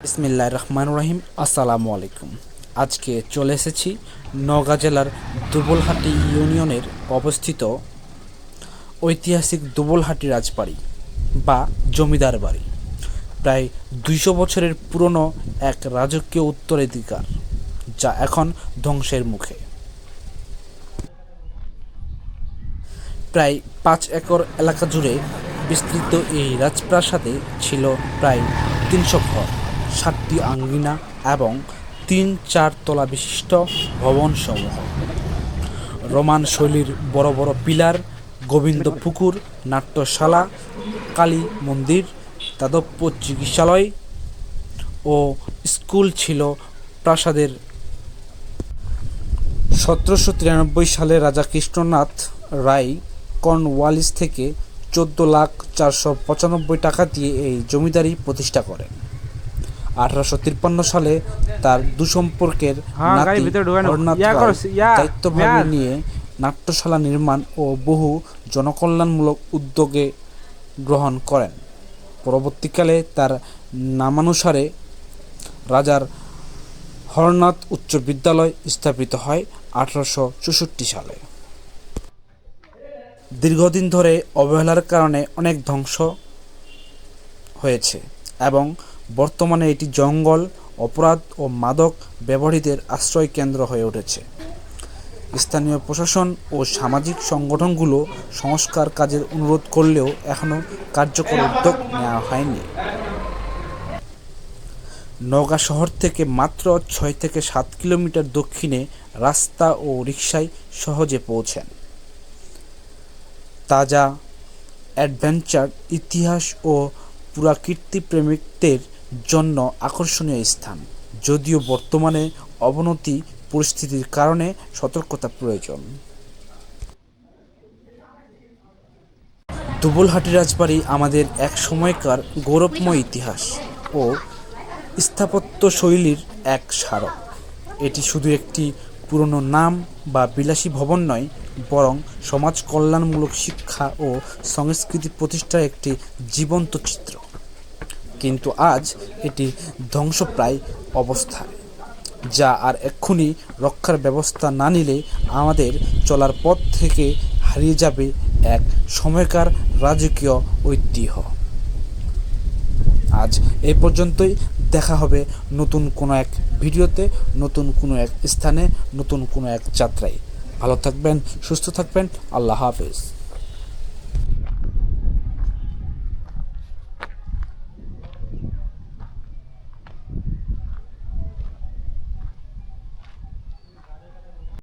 বিসমিল্লাহির রহমানির রহিম। আসসালামু আলাইকুম। আজকে চলে এসেছি নওগাঁ জেলার দুবলহাটি ইউনিয়নের অবস্থিত ঐতিহাসিক দুবলহাটি রাজবাড়ি বা জমিদার বাড়ি। প্রায় ২০০ বছরের পুরনো এক রাজকীয় উত্তরাধিকার, যা এখন ধ্বংসের মুখে। প্রায় ৫ একর এলাকা জুড়ে বিস্তৃত এই রাজপ্রাসাদে ছিল প্রায় ৩০০ ঘর, ৭টি আঙ্গিনা এবং ৩-৪ তলা বিশিষ্ট ভবনসমূহ। রোমান শৈলীর বড় বড় পিলার, গোবিন্দ পুকুর, নাট্যশালা, কালী মন্দির, দাতব্য চিকিৎসালয় ও স্কুল ছিল প্রাসাদের। ১৭৯৩ সালে রাজা কৃষ্ণনাথ রায় কর্নওয়ালিস থেকে ১৪,৪৯৫ টাকা দিয়ে এই জমিদারি প্রতিষ্ঠা করেন। ১৮৫৩ সালে তার দুঃসম্পর্কের নাতি হরনাথ রায় দায়িত্বভার নিয়ে নাট্যশালা নির্মাণ ও বহু জনকল্যাণমূলক উদ্যোগে গ্রহণ করেন। পরবর্তীকালে তার নামানুসারে রাজার হরনাথ উচ্চ বিদ্যালয় স্থাপিত হয় ১৮৬৪ সালে। দীর্ঘদিন ধরে অবহেলার কারণে অনেক ধ্বংস হয়েছে এবং বর্তমানে এটি জঙ্গল, অপরাধ ও মাদক ব্যবহারীদের আশ্রয় কেন্দ্র হয়ে উঠেছে। স্থানীয় প্রশাসন ও সামাজিক সংগঠনগুলো সংস্কার কাজের অনুরোধ করলেও এখনও কার্যকর উদ্যোগ নেওয়া হয়নি। নওগাঁ শহর থেকে মাত্র ৬ থেকে ৭ কিলোমিটার দক্ষিণে রাস্তা ও রিকশায় সহজে পৌঁছেন। তাজা অ্যাডভেঞ্চার, ইতিহাস ও পুরাকীর্তি প্রেমিকদের জন্য আকর্ষণীয় স্থান, যদিও বর্তমানে অবনতি পরিস্থিতির কারণে সতর্কতা প্রয়োজন। দুবলহাটি রাজবাড়ি আমাদের এক সময়কার গৌরবময় ইতিহাস ও স্থাপত্যশৈলীর এক স্মারক। এটি শুধু একটি পুরনো নাম বা বিলাসী ভবন নয়, বরং সমাজ কল্যাণমূলক শিক্ষা ও সংস্কৃতি প্রতিষ্ঠার একটি জীবন্ত চিত্র। কিন্তু আজ এটি ধ্বংসপ্রায় অবস্থায়, যা আর এক্ষুনি রক্ষার ব্যবস্থা না নিলে আমাদের চলার পথ থেকে হারিয়ে যাবে এক সময়কার রাজকীয় ঐতিহ্য। আজ এই পর্যন্তই। দেখা হবে নতুন কোনো এক ভিডিওতে, নতুন কোনো এক স্থানে, নতুন কোনো এক যাত্রায়। ভালো থাকবেন, সুস্থ থাকবেন। আল্লাহ হাফেজ।